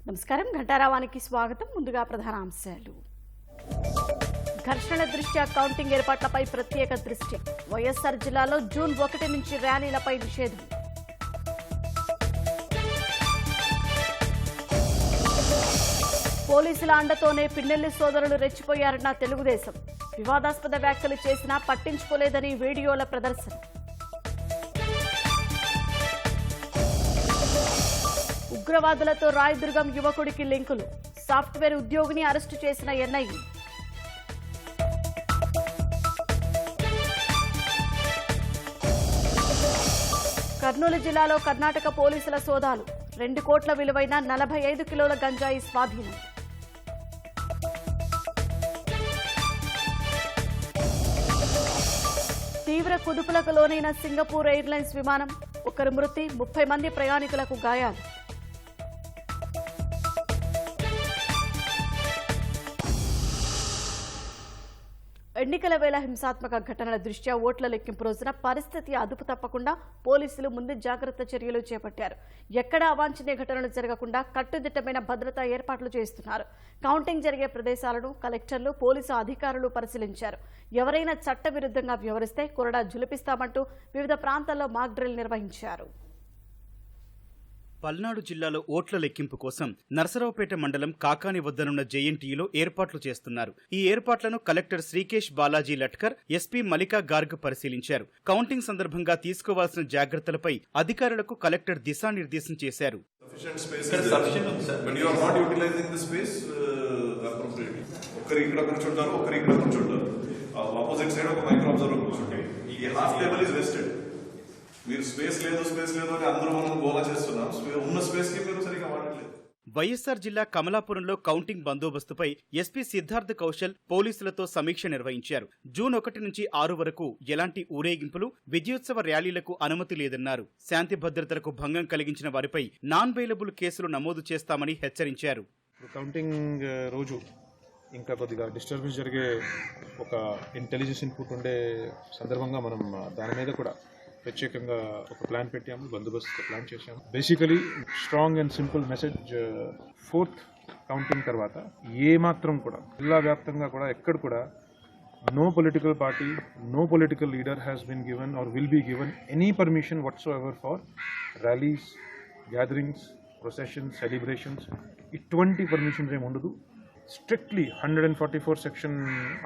నమస్కారం ఘంటారావానికి స్వాగతం. ముందుగా ప్రధాన అంశాలు. ఘర్షణల దృష్ట్యా కౌంటింగ్ ఏర్పాట్లపై ప్రత్యేక దృష్టి. వైఎస్ఆర్ జిల్లాలో జూన్ 1 నుంచి ర్యాలీలపై నిషేధం. పోలీసుల అండతోనే పిన్నెల్లి సోదరులు రెచ్చిపోయారన్న తెలుగుదేశం. వివాదాస్పద వ్యాఖ్యలు చేసినా పట్టించుకోలేదని వీడియోల ప్రదర్శన. ఉగ్రవాదులతో రాయదుర్గం యువకుడికి లింకులు. సాఫ్ట్వేర్ ఉద్యోగిని అరెస్టు చేసిన ఎన్ఐఏ. కర్నూలు జిల్లాలో కర్ణాటక పోలీసుల సోదాలు. 2 కోట్ల విలువైన 45 కిలోల గంజాయి స్వాధీనం. తీవ్ర కుదుపులకు లోనైన సింగపూర్ ఎయిర్లైన్స్ విమానం. 1 మృతి, 30 మంది ప్రయాణికులకు గాయాలు. ఎన్నికల వేళ హింసాత్మక ఘటనల దృష్ట్యా ఓట్ల లెక్కింపు రోజున పరిస్థితి అదుపు తప్పకుండా పోలీసులు ముందు జాగ్రత్త చర్యలు చేపట్టారు. ఎక్కడా అవాంఛనీయ ఘటనలు జరగకుండా కట్టుదిట్టమైన భద్రతా ఏర్పాట్లు చేస్తున్నారు. కౌంటింగ్ జరిగే ప్రదేశాలను కలెక్టర్లు, పోలీసు అధికారులు పరిశీలించారు. ఎవరైనా చట్టవిరుద్ధంగా వ్యవహరిస్తే కొరడా జులిపిస్తామంటూ వివిధ ప్రాంతాల్లో మాక్ డ్రిల్ నిర్వహించారు. పల్నాడు జిల్లాలో ఓట్ల లెక్కింపు కోసం నరసరావుపేట మండలం కాకాని వద్దనున్న జేఎన్టీయూలో ఏర్పాట్లు చేస్తున్నారు. ఈ ఏర్పాట్లను కలెక్టర్ శ్రీకేష్ బాలాజీ లట్కర్, ఎస్పీ మల్లికా గార్గ్ పరిశీలించారు. కౌంటింగ్ సందర్భంగా తీసుకోవాల్సిన జాగ్రత్తలపై అధికారులకు కలెక్టర్ దిశానిర్దేశం చేశారు. మీరు స్పేస్ లేదు అని అందరూ మనం గోలా చేస్తున్నాం. ఉన్న స్పేస్ కి మీరు సరిగా వాడట్లేదు. వైఎస్ఆర్ జిల్లా కమలాపురంలో కౌంటింగ్ బందోబస్తుపై ఎస్పీ సిద్ధార్థ్ కౌశల్ పోలీసులతో సమీక్ష నిర్వహించారు. జూన్ 1 నుంచి 6 వరకు ఎలాంటి ఊరేగింపులు, విజయోత్సవ ర్యాలీలకు అనుమతి లేదన్నారు. శాంతి భద్రతలకు భంగం కలిగించిన వారిపై నాన్ బెయిలబుల్ కేసులు నమోదు చేస్తామని హెచ్చరించారు. కౌంటింగ్ రోజు ఇంకా కొద్దిగా డిస్టర్బెన్స్ జరిగే ఒక ఇంటెలిజెన్స్ ఇన్పుట్ ఉండే సందర్భంగా మనం దాని మీద కూడా ప్రత్యేకంగా ఒక ప్లాన్ పెట్టాము, బందోబస్తు ప్లాన్ చేశాము. Basically strong and simple message. 4th counting తర్వాత ఏ మాత్రం కూడా జిల్లా వ్యాప్తంగా కూడా ఎక్కడ కూడా no political party, no political leader has been given or will be given any permission whatsoever for rallies, gatherings, processions, celebrations. ఇటువంటి పర్మిషన్స్ ఏమి ఉండదు. స్ట్రిక్ట్లీ 144 సెక్షన్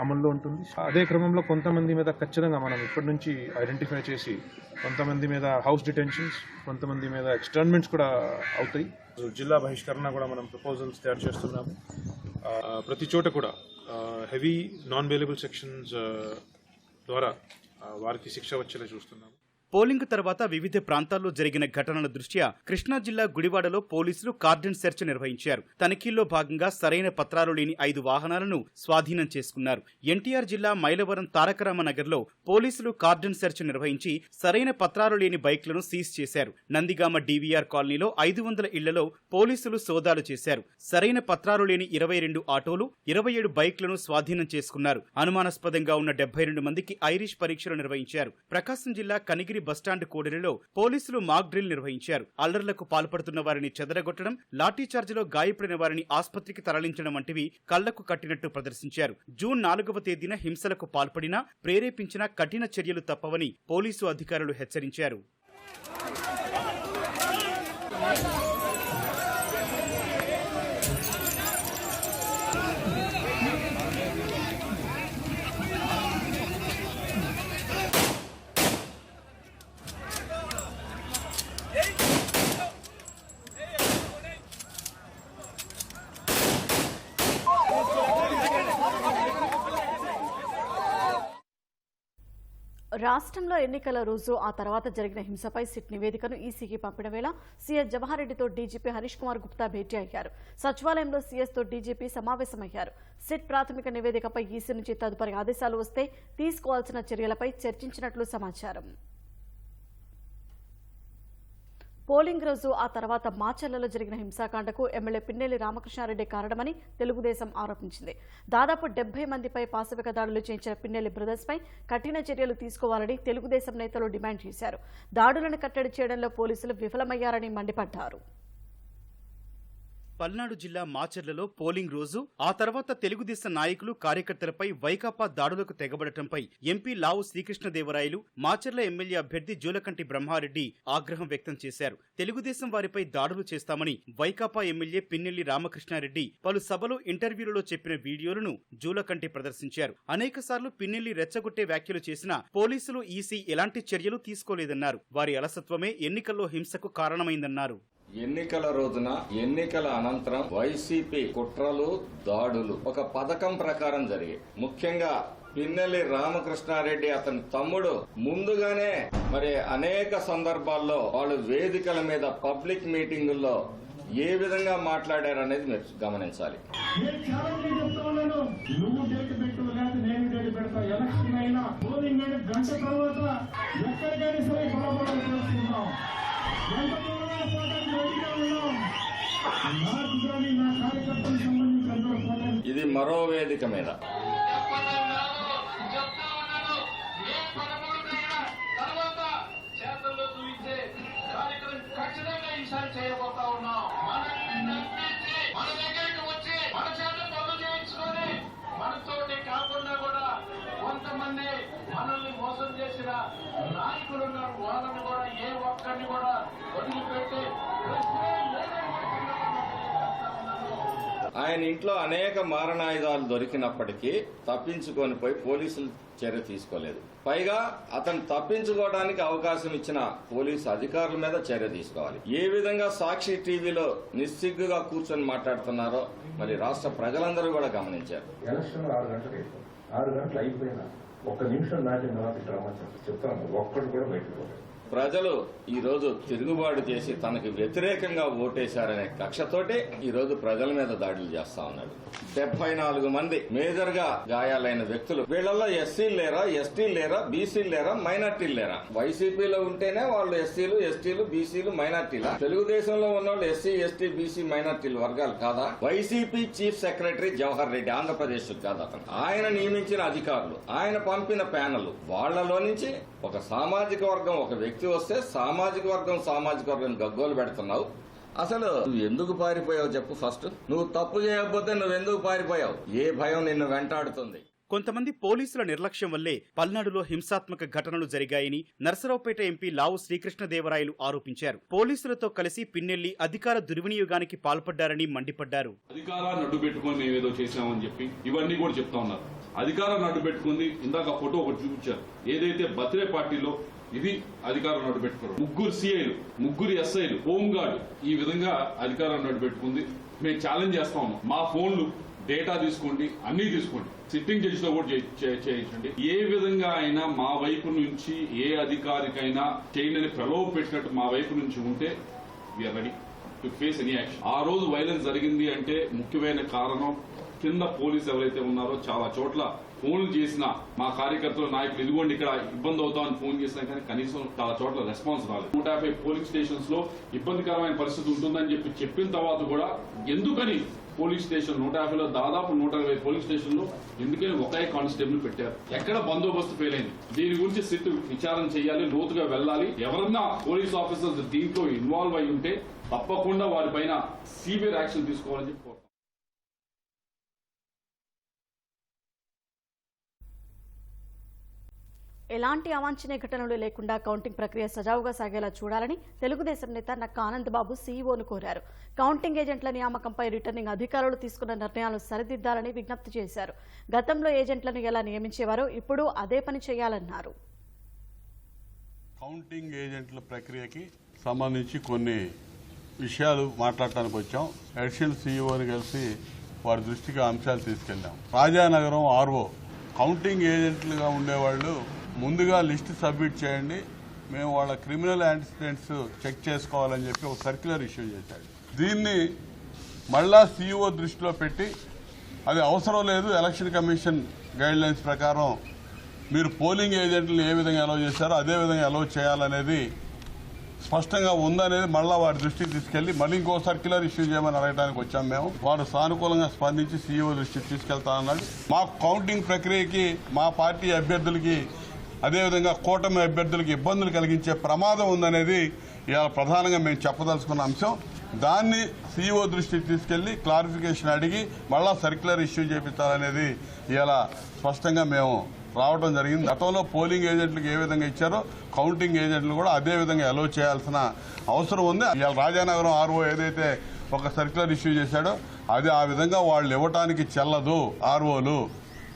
అమల్లో ఉంటుంది. అదే క్రమంలో కొంతమంది మీద ఖచ్చితంగా మనం ఇప్పటి నుంచి ఐడెంటిఫై చేసి కొంతమంది మీద హౌస్ డిటెన్షన్స్, కొంతమంది మీద ఎక్స్టర్న్మెంట్స్ కూడా అవుతాయి. జిల్లా బహిష్కరణ కూడా మనం ప్రపోజల్స్ తయారు చేస్తున్నాము. ప్రతి చోట కూడా హెవీ నాన్ బెయిలబుల్ సెక్షన్స్ ద్వారా వారికి శిక్ష వచ్చేలా చూస్తున్నాము. పోలింగ్ తర్వాత వివిధ ప్రాంతాల్లో జరిగిన ఘటనల దృష్ట్యా కృష్ణా జిల్లా గుడివాడలో పోలీసులు కార్డన్ సెర్చ్ నిర్వహించారు. తనిఖీల్లో భాగంగా సరైన పత్రాలు లేని 5 వాహనాలను స్వాధీనం చేసుకున్నారు. ఎన్టీఆర్ జిల్లా మైలవరం తారకరామ నగర్లో పోలీసులు కార్డన్ సెర్చ్ నిర్వహించి సరైన పత్రాలు లేని బైక్లను సీజ్ చేశారు. నందిగామ డీవీఆర్ కాలనీలో 500 ఇళ్లలో పోలీసులు సోదాలు చేశారు. సరైన పత్రాలు లేని 22 ఆటోలు, 27 బైక్లను స్వాధీనం చేసుకున్నారు. అనుమానాస్పదంగా ఉన్న 72 మందికి ఐరిష్ పరీక్షలు నిర్వహించారు. ప్రకాశం జిల్లా కనిగిరి బస్టాండ్ కోడలిలో పోలీసులు మాక్ డ్రిల్ నిర్వహించారు. అల్లర్లకు పాల్పడుతున్న వారిని చెదరగొట్టడం, లాఠీచార్జిలో గాయపడిన వారిని ఆసుపత్రికి తరలించడం వంటివి కళ్లకు కట్టినట్టు ప్రదర్శించారు. జూన్ 4వ తేదీన హింసలకు పాల్పడినా, ప్రేరేపించినా కఠిన చర్యలు తప్పవని పోలీసు అధికారులు హెచ్చరించారు. రాష్ట్రంలో ఎన్నికల రోజు ఆ తర్వాత జరిగిన హింసపై సిట్ నివేదికను ఈసీకి పంపిన వేళ సీఎస్ జవహర్ రెడ్డితో డీజీపీ హరీష్ కుమార్ గుప్తా భేటీ అయ్యారు. సచివాలయంలో సీఎస్తో డీజీపీ సమావేశమయ్యారు. సిట్ ప్రాథమిక నివేదికపై ఈసీ నుంచి తదుపరి ఆదేశాలు వస్తే తీసుకోవాల్సిన చర్యలపై చర్చించినట్లు సమాచారం. పోలింగ్ రోజు ఆ తర్వాత మాచర్లలో జరిగిన హింసాకాండకు ఎమ్మెల్యే పిన్నెల్లి రామకృష్ణారెడ్డి కారణమని తెలుగుదేశం ఆరోపించింది. దాదాపు 70 మందిపై పాశవిక దాడులు చేయించిన పిన్నెల్లి బ్రదర్స్పై కఠిన చర్యలు తీసుకోవాలని తెలుగుదేశం నేతలు డిమాండ్ చేశారు. దాడులను కట్టడి చేయడంలో పోలీసులు విఫలమయ్యారని మండిపడ్డారు. పల్నాడు జిల్లా మాచర్లలో పోలింగ్ రోజు ఆ తర్వాత తెలుగుదేశం నాయకులు కార్యకర్తలపై వైకాపా దాడులకు తెగబడటంపై ఎంపీ లావు శ్రీకృష్ణదేవరాయలు మాచర్ల ఎమ్మెల్యే అభ్యర్థి జూలకంటి బ్రహ్మారెడ్డి ఆగ్రహం వ్యక్తం చేశారు. తెలుగుదేశం వారిపై దాడులు చేస్తామని వైకాపా ఎమ్మెల్యే పిన్నెల్లి రామకృష్ణారెడ్డి పలు సభలు ఇంటర్వ్యూలలో చెప్పిన వీడియోలను జూలకంటి ప్రదర్శించారు. అనేకసార్లు పిన్నెల్లి రెచ్చగొట్టే వ్యాఖ్యలు చేసినా పోలీసులు ఈసీ ఎలాంటి చర్యలు తీసుకోలేదన్నారు. వారి అలసత్వమే ఎన్నికల్లో హింసకు కారణమైందన్నారు. ఎన్నికల రోజున ఎన్నికల అనంతరం వైసీపీ కుట్రలు దాడులు ఒక పథకం ప్రకారం జరిగాయి. ముఖ్యంగా పిన్నెల్లి రామకృష్ణారెడ్డి అతని తమ్ముడు ముందుగానే అనేక సందర్భాల్లో వాళ్ళు వేదికల మీద పబ్లిక్ మీటింగుల్లో ఏ విధంగా మాట్లాడారనేది మీరు గమనించాలి. ఇది మరో వేదిక మీద మనతోటి కాకుండా కూడా కొంతమంది మనల్ని మోసం చేసిన నాయకులు ఉన్నారు. వాళ్ళని కూడా ఏ ఒక్కరిని కూడా వదిలిపెట్టి ఆయన ఇంట్లో అనేక మారణాయుధాలు దొరికినప్పటికీ తప్పించుకొని పోయి పోలీసులు చర్య తీసుకోలేదు. పైగా అతను తప్పించుకోవడానికి అవకాశం ఇచ్చిన పోలీసు అధికారుల మీద చర్య తీసుకోవాలి. ఏ విధంగా సాక్షి టీవీలో నిస్సిగ్గుగా కూర్చొని మాట్లాడుతున్నారో రాష్ట్ర ప్రజలందరూ కూడా గమనించారు. ఎలక్షన్ 6 గంటలు అయిపోయినా 1 నిమిషం దాటిన తర్వాత డ్రామా చెప్తాను. ఒక్కడు కూడా బయటకు పోలేదు. ప్రజలు ఈ రోజు తిరుగుబాటు చేసి తనకు వ్యతిరేకంగా ఓటేశారనే కక్షతోటి ఈ రోజు ప్రజల మీద దాడులు చేస్తా ఉన్నాడు. 74 మంది మేజర్ గా గాయాలైన వ్యక్తులు. వీళ్ళల్లో ఎస్సీలు లేరా, ఎస్టీలు లేరా, బీసీలు లేరా, మైనార్టీలు లేరా? వైసీపీలో ఉంటేనే వాళ్ళు ఎస్సీలు, ఎస్టీలు, బీసీలు, మైనార్టీలా? తెలుగుదేశంలో ఉన్న వాళ్ళు ఎస్సీ, ఎస్టీ, బీసీ, మైనార్టీలు వర్గాలు కాదా? YCP chief secretary Jawahar Reddy Andhra Pradesh కాదు అతను. ఆయన నియమించిన అధికారులు, ఆయన పంపిన ప్యానల్, వాళ్లలో నుంచి ఒక సామాజిక వర్గం ఒక వ్యక్తి వస్తే సామాజిక వర్గం గగ్గోలు పెడుతున్నావు. అసలు నువ్వు ఎందుకు పారిపోయావు చెప్పు. ఫస్ట్ నువ్వు తప్పు చేయకపోతే నువ్వెందుకు పారిపోయావు? ఏ భయం నిన్ను వెంటాడుతుంది? కొంతమంది పోలీసుల నిర్లక్ష్యం వల్లే పల్నాడులో హింసాత్మక ఘటనలు జరిగాయని నరసరావుపేట ఎంపీ లావు శ్రీకృష్ణదేవరాయలు ఆరోపించారు. పోలీసులతో కలిసి పిన్నెల్లి అధికార దుర్వినియోగానికి పాల్పడ్డారని మండిపడ్డారు. అధికారాన్ని అడ్డుపెట్టుకుని మేమేదో చేశామని చెప్పి ఇవన్నీ కూడా చెప్తా ఉన్నారు. అధికారాన్ని అడ్డుపెట్టుకుంది ఇందాక ఫోటో ఒకటి చూపించారు. ఏదైతే బర్త్డే పార్టీలో ఇది అధికారం నడ్డు పెట్టుకోవడం. 3 సిఐలు, 3 ఎస్ఐలు, హోంగార్డ్ ఈ విధంగా అధికారాన్ని నడ్డు పెట్టుకుంది. మేము ఛాలెంజ్ చేస్తా ఉన్నాం. మా ఫోన్లు డేటా తీసుకోండి, అన్ని తీసుకోండి, సిట్టింగ్ జడ్జితో కూడా చేయించండి. ఏ విధంగా అయినా మా వైపు నుంచి ఏ అధికారికైనా చేయని ప్రలోభ పెట్టినట్టు మా వైపు నుంచి ఉంటే we're ready to face any action. ఆ రోజు వైలెన్స్ జరిగింది అంటే ముఖ్యమైన కారణం కింద పోలీసు ఎవరైతే ఉన్నారో చాలా చోట్ల ఫోన్లు చేసిన మా కార్యకర్తలు, నాయకులు ఇదిగోండి ఇక్కడ ఇబ్బంది అవుతామని ఫోన్ చేసినా కానీ కనీసం చాలా చోట్ల రెస్పాన్స్ రాలేదు. 150 పోలింగ్ స్టేషన్స్ లో ఇబ్బందికరమైన పరిస్థితి ఉంటుందని చెప్పిన తర్వాత కూడా ఎందుకని పోలీస్ స్టేషన్ 150లో దాదాపు 120 పోలీస్ స్టేషన్ లో ఎందుకని ఒకే కానిస్టేబుల్ పెట్టారు? ఎక్కడ బందోబస్తు ఫెయిల్ అయింది? దీని గురించి సిట్ విచారణ చేయాలి, లోతుగా వెళ్లాలి. ఎవరన్నా పోలీస్ ఆఫీసర్స్ దీంట్లో ఇన్వాల్వ్ అయి ఉంటే తప్పకుండా వారిపైన సివియర్ యాక్షన్ తీసుకోవాలని చెప్పి ఎలాంటి అవాంఛనీయ ఘటనలు లేకుండా కౌంటింగ్ ప్రక్రియ సజావుగా సాగేలా చూడాలని తెలుగుదేశం నేత నక్క ఆనందబాబు సీఈఓను కోరారు. కౌంటింగ్ ఏజెంట్ల నియామకంపై రిటర్నింగ్ అధికారులు తీసుకున్న నిర్ణయాలను సరిదిద్దాలని విజ్ఞప్తి చేశారు. గతంలో ఏజెంట్లను ఎలా నియమించేవారో ఇప్పుడు అదే పని చేయాలన్నారు. కౌంటింగ్ ఏజెంట్ల ప్రక్రియకి సంబంధించి కొన్ని విషయాలు మాట్లాడటానికి వచ్చాం. అడిషనల్ సీఈఓని కలిసి వారి దృష్టికి అంశాలు తీసుకెళ్లాం. రాజానగరం ఆర్ఓ కౌంటింగ్ ఏజెంట్లుగా ఉండేవాళ్ళు ముందుగా లిస్ట్ సబ్మిట్ చేయండి, మేము వాళ్ళ క్రిమినల్ యాంటిసిడెంట్స్ చెక్ చేసుకోవాలని చెప్పి ఒక సర్క్యులర్ ఇష్యూ చేశాడు. దీన్ని మళ్ళా సీఈఓ దృష్టిలో పెట్టి అది అవసరం లేదు, ఎలక్షన్ కమిషన్ గైడ్ లైన్స్ ప్రకారం మీరు పోలింగ్ ఏజెంట్లను ఏ విధంగా అలౌ చేశారో అదే విధంగా అలౌ చేయాలనేది స్పష్టంగా ఉందనేది మళ్ళా వారి దృష్టికి తీసుకెళ్లి మళ్ళీ ఇంకో సర్క్యులర్ ఇష్యూ చేయమని అడగడానికి వచ్చాం మేము. వారు సానుకూలంగా స్పందించి సీఈఓ దృష్టికి తీసుకెళ్తానన్నాడు. మా కౌంటింగ్ ప్రక్రియకి మా పార్టీ అభ్యర్థులకి అదేవిధంగా కూటమి అభ్యర్థులకి ఇబ్బందులు కలిగించే ప్రమాదం ఉందనేది ఇవాళ ప్రధానంగా మేము చెప్పదలుచుకున్న అంశం. దాన్ని సీఈఓ దృష్టికి తీసుకెళ్లి క్లారిఫికేషన్ అడిగి మళ్ళా సర్క్యులర్ ఇష్యూ చేపించాలనేది ఇలా స్పష్టంగా మేము రావడం జరిగింది. గతంలో పోలింగ్ ఏజెంట్లకు ఏ విధంగా ఇచ్చారో కౌంటింగ్ ఏజెంట్లు కూడా అదే విధంగా అలో చేయాల్సిన అవసరం ఉంది. ఇవాళ రాజానగరం ఆర్ఓ ఏదైతే ఒక సర్క్యులర్ ఇష్యూ చేశాడో అది ఆ విధంగా వాళ్ళు ఇవ్వటానికి చెల్లదు ఆర్ఓలు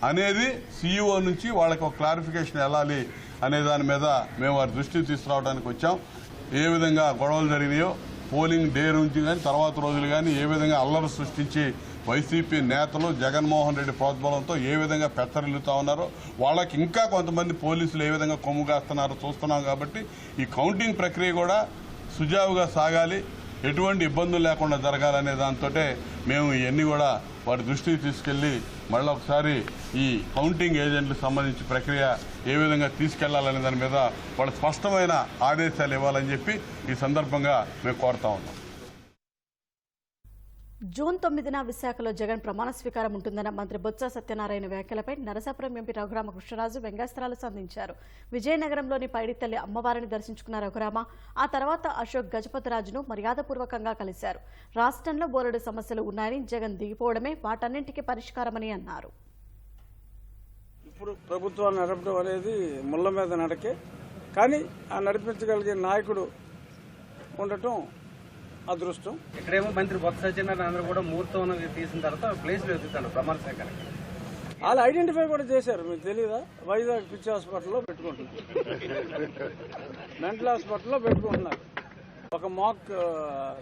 అనేది సీఈఓ నుంచి వాళ్ళకి ఒక క్లారిఫికేషన్ వెళ్ళాలి అనే దాని మీద మేము వారి దృష్టికి తీసుకురావడానికి వచ్చాం. ఏ విధంగా గొడవలు జరిగినాయో పోలింగ్ డే నుంచి కానీ తర్వాత రోజులు కానీ ఏ విధంగా అల్లరి సృష్టించి వైసీపీ నేతలు జగన్మోహన్ రెడ్డి ప్రోద్బలంతో ఏ విధంగా పెత్తరిల్లుతా ఉన్నారో వాళ్ళకి ఇంకా కొంతమంది పోలీసులు ఏ విధంగా కొమ్ము కాస్తున్నారో చూస్తున్నాం. కాబట్టి ఈ కౌంటింగ్ ప్రక్రియ కూడా సుజావుగా సాగాలి, ఎటువంటి ఇబ్బందులు లేకుండా జరగాలనే దాంతో మేము ఇవన్నీ కూడా వారి దృష్టికి తీసుకెళ్లి మళ్ళీ ఒకసారి ఈ కౌంటింగ్ ఏజెంట్లకు సంబంధించి ప్రక్రియ ఏ విధంగా తీసుకెళ్లాలనే దాని మీద వాళ్ళు స్పష్టమైన ఆదేశాలు ఇవ్వాలని చెప్పి ఈ సందర్భంగా మేము కోరుతా ఉన్నాం. జూన్ 9న విశాఖలో జగన్ ప్రమాణ స్వీకారం ఉంటుందన్న మంత్రి బొత్స సత్యనారాయణ వ్యాఖ్యలపై నరసాపురం ఎంపీ రఘురామ కృష్ణరాజు వ్యంగ్యాస్త్రాలు సంధించారు. విజయనగరంలోని పైడితల్లి అమ్మవారిని దర్శించుకున్న రఘురామ ఆ తర్వాత అశోక్ గజపతిరాజును మర్యాదపూర్వకంగా కలిశారు. రాష్ట్రంలో బోలెడు సమస్యలు ఉన్నాయని, జగన్ దిగిపోవడమే వాటన్నింటికీ పరిష్కారమని అన్నారు. ఇప్పుడు ప్రభుత్వాన్ని నడపడం అనేది ముళ్ళ మీద నడకే, కానీ ఆ నడిపించగలిగే నాయకుడు ఉండటం అదృష్టం. ఇక్కడేమో మంత్రి బొత్స సత్యనారాయణ అందరూ కూడా ముహూర్తం తీసిన తర్వాత ప్లేస్ వెతుకుతాడు ప్రమాణ స్వీకారానికి. వాళ్ళు ఐడెంటిఫై కూడా చేశారు, మీకు తెలియదా? వైజాగ్ పిచ్చి హాస్పిటల్లో పెట్టుకుంటున్నారు, మెంటల్ హాస్పిటల్లో పెట్టుకుంటున్నారు. ఒక మాక్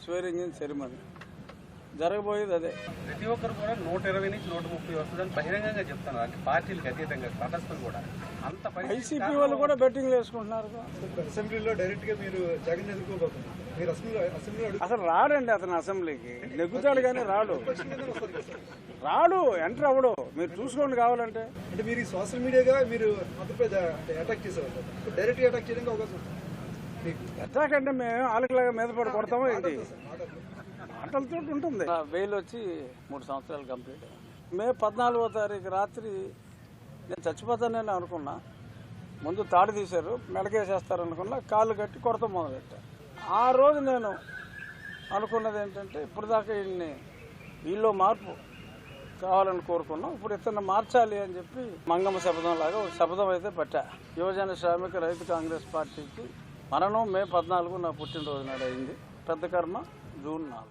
స్వేరింగ్ ఇన్ సెరిమనీ జరగబోయేది అదే. ప్రతి ఒక్కరు కూడా 120 నుంచి 130 వస్తుందని బహిరంగంగా చెప్తున్నారు. అంటే పార్టీలకు అతీతంగా తటస్థం కూడా అంత ఐసీపీ వాళ్ళు కూడా బెట్టింగ్ వేసుకుంటున్నారు. అసెంబ్లీలో డైరెక్ట్ గా మీరు జగన్ ఎదుర్కోబోతున్నారు. మీరు అసెంబ్లీ అసలు రాడండి అతను, అసెంబ్లీకి నెగ్గుతాడు కానీ రాడు ఎంటర్ అవ్వడు. మీరు చూసుకోండి కావాలంటే. అంటే మీరు సోషల్ మీడియాగా మీరు అటాక్ చేసేవాళ్ళు, డైరెక్ట్ గా అటాక్ చేయడానికి అవకాశం ఉంది. అటాక్ అంటే మేము వాళ్ళకిలాగా మీద పడి కొడతామో ఏంటి? మాటలతో ఉంటుంది. బెయిల్ వచ్చి 3 సంవత్సరాలు కంప్లీట్. మే 14వ తారీఖు రాత్రి నేను చచ్చిపోతానని అనుకున్నా. ముందు తాడు తీశారు, మెడకేసేస్తారు అనుకున్నా, కాళ్ళు కట్టి కొడతాం మొదలెట్టారు. ఆ రోజు నేను అనుకున్నది ఏంటంటే ఇప్పుడు దాకా వీళ్ళు మార్పు కావాలని కోరుకున్నాం, ఇప్పుడు ఇతను మార్చాలి అని చెప్పి మంగమ్మ శపథం లాగా ఒక శపథం అయితే పట్టా. యువజన శ్రామిక రైతు కాంగ్రెస్ పార్టీకి మరణం మే 14 నా పుట్టినరోజు నాడు అయింది. పెద్ద కర్మ జూన్ 4.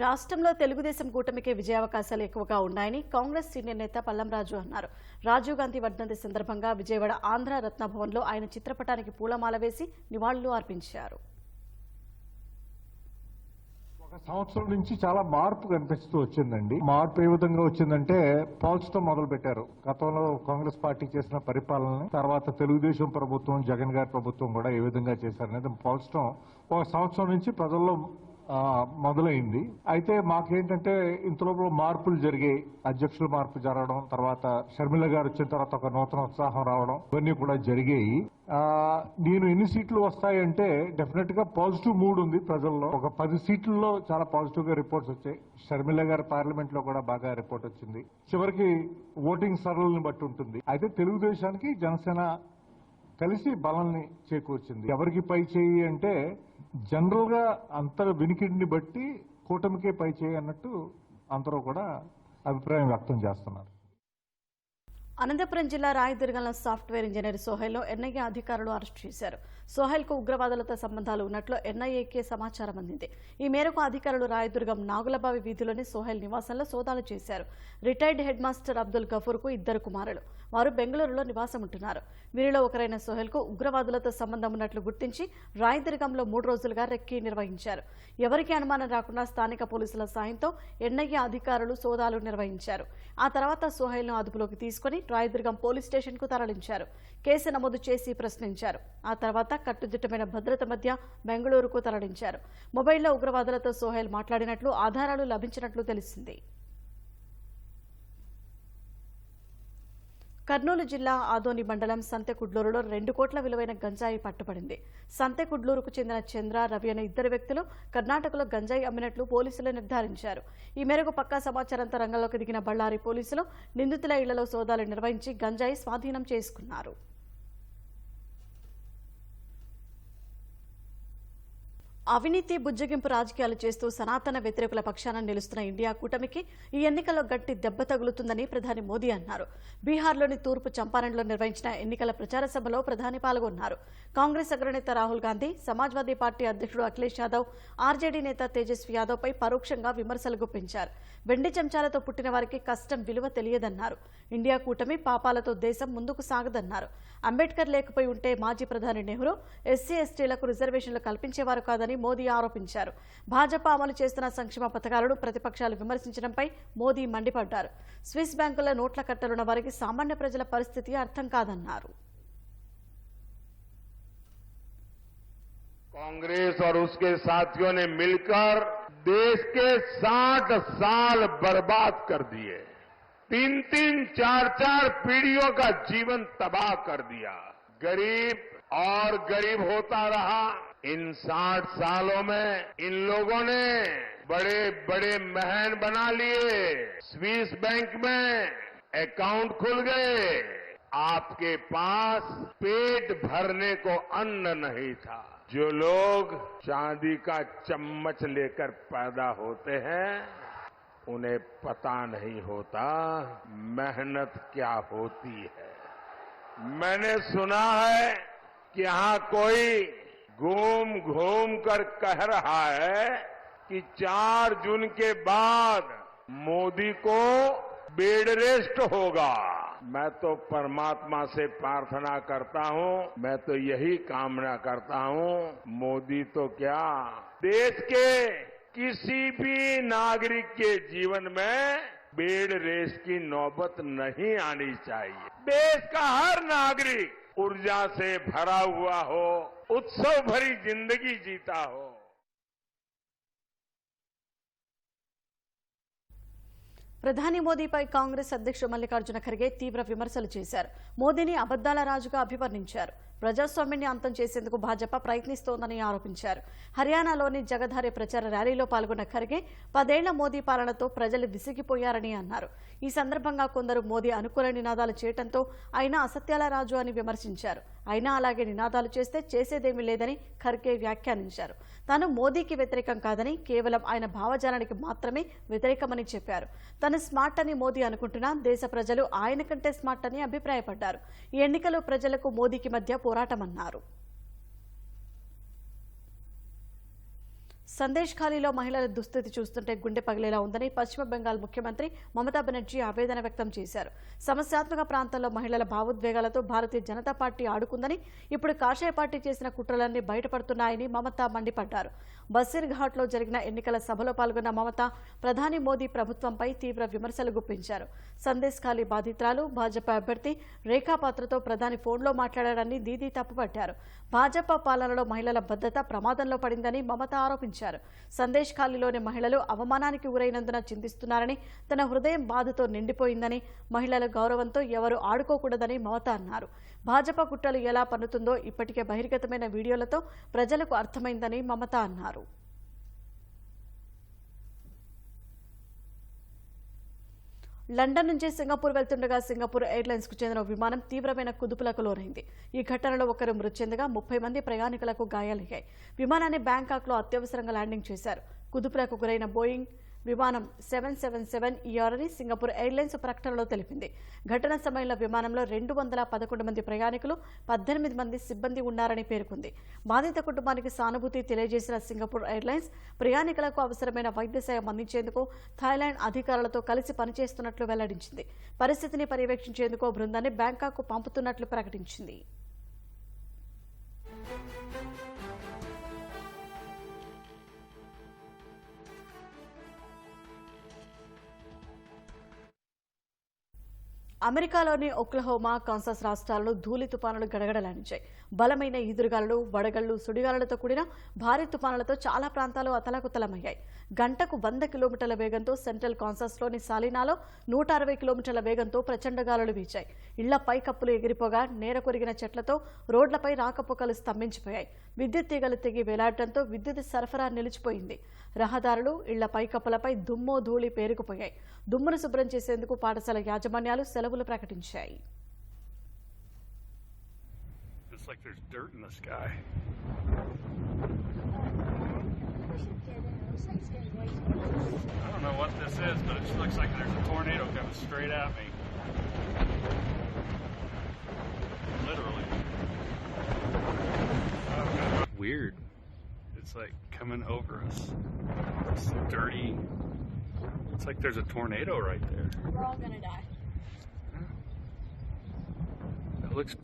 రాష్ట్రంలో తెలుగుదేశం కూటమికే విజయావకాశాలు ఎక్కువగా ఉన్నాయని కాంగ్రెస్ సీనియర్ నేత పల్లంరాజు అన్నారు. రాజీవ్ గాంధీ వర్ధంతి సందర్భంగా విజయవాడ ఆంధ్ర రత్నభవన్లో ఆయన చిత్రపటానికి పూలమాల వేసి నివాళులు అర్పించారు. ఒక సంవత్సరం నుంచి చాలా మార్పు కనిపిస్తూ వచ్చిందండి. మార్పు ఏ విధంగా వచ్చిందంటే పోల్స్తో మొదలు పెట్టారు. గతంలో కాంగ్రెస్ పార్టీ చేసిన పరిపాలన, తర్వాత తెలుగుదేశం ప్రభుత్వం, జగన్ గారి ప్రభుత్వం కూడా ఏ విధంగా చేశారనేది పోల్స్టం ఒక సంవత్సరం నుంచి ప్రజల్లో మొదలైంది. అయితే మాకేంటంటే ఇంతలోపల మార్పులు జరిగాయి. అధ్యక్షుల మార్పు జరగడం, తర్వాత షర్మిల గారు వచ్చిన తర్వాత ఒక నూతన ఉత్సాహం రావడం, ఇవన్నీ కూడా జరిగాయి. నేను ఎన్ని సీట్లు వస్తాయంటే డెఫినెట్ గా పాజిటివ్ మూడ్ ఉంది ప్రజల్లో. ఒక 10 సీట్లలో చాలా పాజిటివ్ గా రిపోర్ట్స్ వచ్చాయి. షర్మిల గారి పార్లమెంట్ లో కూడా బాగా రిపోర్ట్ వచ్చింది. చివరికి ఓటింగ్ సరళిని బట్టి ఉంటుంది. అయితే తెలుగుదేశానికి జనసేన కలిసి బలాన్ని చేకూర్చింది. ఎవరికి పై చేయి అంటే జనరల్ గా అంతర్ వినికిడిని బట్టి కూటమికే పై చేయి అన్నట్టు అందరూ కూడా అభిప్రాయం వ్యక్తం చేస్తున్నారు. అనంతపురం జిల్లా రాయదుర్గంలో సాఫ్ట్వేర్ ఇంజనీర్ సోహెల్ను ఎన్ఐఏ అధికారులు అరెస్టు చేశారు. సోహెల్కు ఉగ్రవాదులతో సంబంధాలు ఉన్నట్లు ఎన్ఐఏకి సమాచారం అందింది. ఈ మేరకు అధికారులు రాయదుర్గం నాగులబావి వీధిలోని సోహెల్ నివాసంలో సోదాలు చేశారు. రిటైర్డ్ హెడ్ మాస్టర్ అబ్దుల్ గఫూర్కు 2 కుమారులు. వారు బెంగళూరులో నివాసం ఉంటున్నారు. వీరిలో ఒకరైన సోహెల్కు ఉగ్రవాదులతో సంబంధం ఉన్నట్లు గుర్తించి రాయదుర్గంలో 3 రోజులుగా రెక్కీ నిర్వహించారు. ఎవరికీ అనుమానం రాకుండా స్థానిక పోలీసుల సాయంతో ఎన్ఐఏ అధికారులు సోదాలు నిర్వహించారు. ఆ తర్వాత సోహెల్ను అదుపులోకి తీసుకుని రాయదుర్గం పోలీస్ స్టేషన్ కు తరలించారు. కేసు నమోదు చేసి ప్రశ్నించారు. ఆ తర్వాత కట్టుదిట్టమైన భద్రత మధ్య బెంగళూరుకు తరలించారు. మొబైల్లో ఉగ్రవాదులతో సోహెల్ మాట్లాడినట్లు ఆధారాలు లభించినట్లు తెలిసింది. కర్నూలు జిల్లా ఆదోని మండలం సంతెకుడ్లూరులో 2 కోట్ల విలువైన గంజాయి పట్టుబడింది. సంతెకుడ్లూరుకు చెందిన చంద్ర, రవి అనే 2 వ్యక్తులు కర్ణాటకలో గంజాయి అమ్మినట్లు పోలీసులు నిర్ధారించారు. ఈ మేరకు పక్కా సమాచారంతో రంగంలోకి దిగిన బళ్ళారి పోలీసులు నిందితుల ఇళ్లలో సోదాలు నిర్వహించి గంజాయి స్వాధీనం చేసుకున్నారు. అవినీతి బుజ్జగింపు రాజకీయాలు చేస్తూ సనాతన వ్యతిరేకుల పక్షాన నిలుస్తున్న ఇండియా కూటమికి ఈ ఎన్నికల్లో గట్టి దెబ్బ తగులుతుందని ప్రధాని మోదీ అన్నారు. బీహార్లోని తూర్పు చంపారణ్లో నిర్వహించిన ఎన్నికల ప్రచార సభలో ప్రధాని పాల్గొన్నారు. కాంగ్రెస్ అగ్రనేత రాహుల్ గాంధీ, సమాజ్వాదీ పార్టీ అధ్యక్షుడు అఖిలేష్ యాదవ్, ఆర్జేడీ నేత తేజస్వి యాదవ్ పై పరోక్షంగా విమర్శలు గుప్పించారు. వెండి చెంచాలతో పుట్టిన వారికి కష్టం విలువ తెలియదన్నారు. ఇండియా కూటమి పాపాలతో దేశం ముందుకు సాగదన్నారు. అంబేద్కర్ లేకపోయి ఉంటే మాజీ ప్రధాని నెహ్రూ ఎస్సీ ఎస్టీలకు రిజర్వేషన్లు కల్పించేవారు కాదని మోదీ ఆరోపించారు. భాజపా అమలు చేస్తున్న సంక్షేమ పథకాలను ప్రతిపక్షాలు విమర్శించడంపై మోదీ మండిపడ్డారు. స్విస్ బ్యాంకుల నోట్ల కట్టలున్న వారికి సామాన్య ప్రజల పరిస్థితి అర్థం కాదన్నారు. कांग्रेस और उसके साथियों ने मिलकर देश के 60 साल बर्बाद कर दिए, 3-3, 4-4 पीढ़ियों का जीवन तबाह कर दिया, गरीब और गरीब होता रहा। इन 60 सालों में इन लोगों ने बड़े बड़े महल बना लिए, स्विस बैंक में अकाउंट खुल गए, आपके पास पेट भरने को अन्न नहीं था। जो लोग चांदी का चम्मच लेकर पैदा होते हैं उन्हें पता नहीं होता मेहनत क्या होती है। मैंने सुना है कि यहां कोई घूम घूम कर कह रहा है कि 4 जून के बाद मोदी को बेड रेस्ट होगा। मैं तो परमात्मा से प्रार्थना करता हूं, मैं तो यही कामना करता हूं, मोदी तो क्या देश के किसी भी नागरिक के जीवन में बेड रेस्ट की नौबत नहीं आनी चाहिए। देश का हर नागरिक ऊर्जा से भरा हुआ हो, उत्सव भरी जिंदगी जीता हो। ప్రధాని మోదీపై కాంగ్రెస్ అధ్యక్షుడు మల్లికార్జున ఖర్గే తీవ్ర విమర్శలు చేశారు. మోదీని అబద్దాల రాజుగా అభివర్ణించారు. ప్రజాస్వామ్యాన్ని అంతం చేసేందుకు భాజపా ప్రయత్నిస్తోందని ఆరోపించారు. హర్యానాలోని జగధారి ప్రచార ర్యాలీలో పాల్గొన్న ఖర్గే 10 ఏళ్ల మోదీ పాలనతో ప్రజలు విసిగిపోయారని అన్నారు. ఈ సందర్భంగా కొందరు మోదీ అనుకూల నినాదాలు చేయడంతో ఆయన అసత్యాల రాజు అని విమర్శించారు. అయినా అలాగే నినాదాలు చేస్తే చేసేదేమీ లేదని ఖర్గే వ్యాఖ్యానించారు. తాను మోదీకి వ్యతిరేకం కాదని, కేవలం ఆయన భావజాలానికి మాత్రమే వ్యతిరేకమని చెప్పారు. తను స్మార్ట్ అని మోదీ అనుకుంటున్నా దేశ ప్రజలు ఆయన కంటే స్మార్ట్ అని అభిప్రాయపడ్డారు. ఈ ఎన్నికలు ప్రజలకు మోదీకి మధ్య పోరాటమన్నారు. సందేశ్ ఖాళీలో మహిళల దుస్థితి చూస్తుంటే గుండె పగిలేలా ఉందని పశ్చిమ బెంగాల్ ముఖ్యమంత్రి మమతా బెనర్జీ ఆవేదన వ్యక్తం చేశారు. సమస్యాత్మక ప్రాంతాల్లో మహిళల భావోద్వేగాలతో భారతీయ జనతా పార్టీ ఆడుకుందని, ఇప్పుడు కాషాయ పార్టీ చేసిన కుట్రలన్నీ బయటపడుతున్నాయని మమతా మండిపడ్డారు. బసీర్ ఘాట్లో జరిగిన ఎన్నికల సభలో పాల్గొన్న మమతా ప్రధాని మోదీ ప్రభుత్వంపై తీవ్ర విమర్శలు గుప్పించారు. సందేశ్ ఖాళీ బాధితురాలు భాజపా అభ్యర్థి రేఖా పాత్రతో ప్రధాని ఫోన్లో మాట్లాడారని దీదీ తప్పుపట్టారు. భాజపా పాలనలో మహిళల భద్రత ప్రమాదంలో పడిందని మమతా ఆరోపించారు. సందేశ్ ఖాళీలోని మహిళలు అవమానానికి గురైనందున చింతిస్తున్నారని, తన హృదయం బాధతో నిండిపోయిందని, మహిళల గౌరవంతో ఎవరు ఆడుకోకూడదని మమత అన్నారు. భాజపా కుట్రలు ఎలా పన్నుతుందో ఇప్పటికే బహిర్గతమైన వీడియోలతో ప్రజలకు అర్థమైందని మమత అన్నారు. లండన్ నుంచి సింగపూర్ వెళ్తుండగా సింగపూర్ ఎయిర్లైన్స్ కు చెందిన విమానం తీవ్రమైన కుదుపులకు లోనైంది. ఈ ఘటనలో ఒకరు మృతి చెందగా 30 మంది ప్రయాణికులకు గాయాలయ్యాయి. విమానాన్ని బ్యాంకాక్ లో అత్యవసరంగా ల్యాండింగ్ చేశారు. కుదుపులకు గురైన బోయింగ్ విమానం 777 అని సింగపూర్ ఎయిర్లైన్స్ ప్రకటనలో తెలిపింది. ఘటన సమయంలో విమానంలో 211 మంది ప్రయాణికులు, 18 మంది సిబ్బంది ఉన్నారని పేర్కొంది. బాధిత కుటుంబానికి సానుభూతి తెలియజేసిన సింగపూర్ ఎయిర్లైన్స్ ప్రయాణికులకు అవసరమైన వైద్య సాయం అందించేందుకు థాయిలాండ్ అధికారులతో కలిసి పనిచేస్తున్నట్లు వెల్లడించింది. పరిస్థితిని పర్యవేక్షించేందుకు బృందాన్ని బ్యాంకాక్ పంపుతున్నట్లు ప్రకటించింది. అమెరికాలోని ఒక్లహోమా, కాన్సాస్ రాష్ట్రాలను ధూళి తుపానులు గడగడలాడించాయి. బలమైన ఈదురుగాలులు, వడగళ్లు, సుడిగాలులతో కూడిన భారీ తుపానులతో చాలా ప్రాంతాలు అతలాకుతలమయ్యాయి. గంటకు 100 కిలోమీటర్ల వేగంతో సెంట్రల్ కాన్సాస్లోని సాలినాలో 160 కిలోమీటర్ల వేగంతో ప్రచండ గాలులు వీచాయి. ఇళ్ల పైకప్పులు ఎగిరిపోగా నేర కొరిగిన చెట్లతో రోడ్లపై రాకపోకలు స్తంభించిపోయాయి. విద్యుత్ తీగలు తెగి వేలాడటంతో విద్యుత్ సరఫరా నిలిచిపోయింది. రహదారులు, ఇళ్ల పైకప్పులపై దుమ్ము, ధూళి పేరుకుపోయాయి. దుమ్మును శుభ్రం చేసేందుకు పాఠశాల యాజమాన్యాలు సెలవులు ప్రకటించాయి. It's like there's dirt in the sky. I don't know what this is, but it just looks like there's a tornado coming straight at me. Literally. Weird. It's like coming over us. It's dirty. It's like there's a tornado right there. We're all gonna die. It looks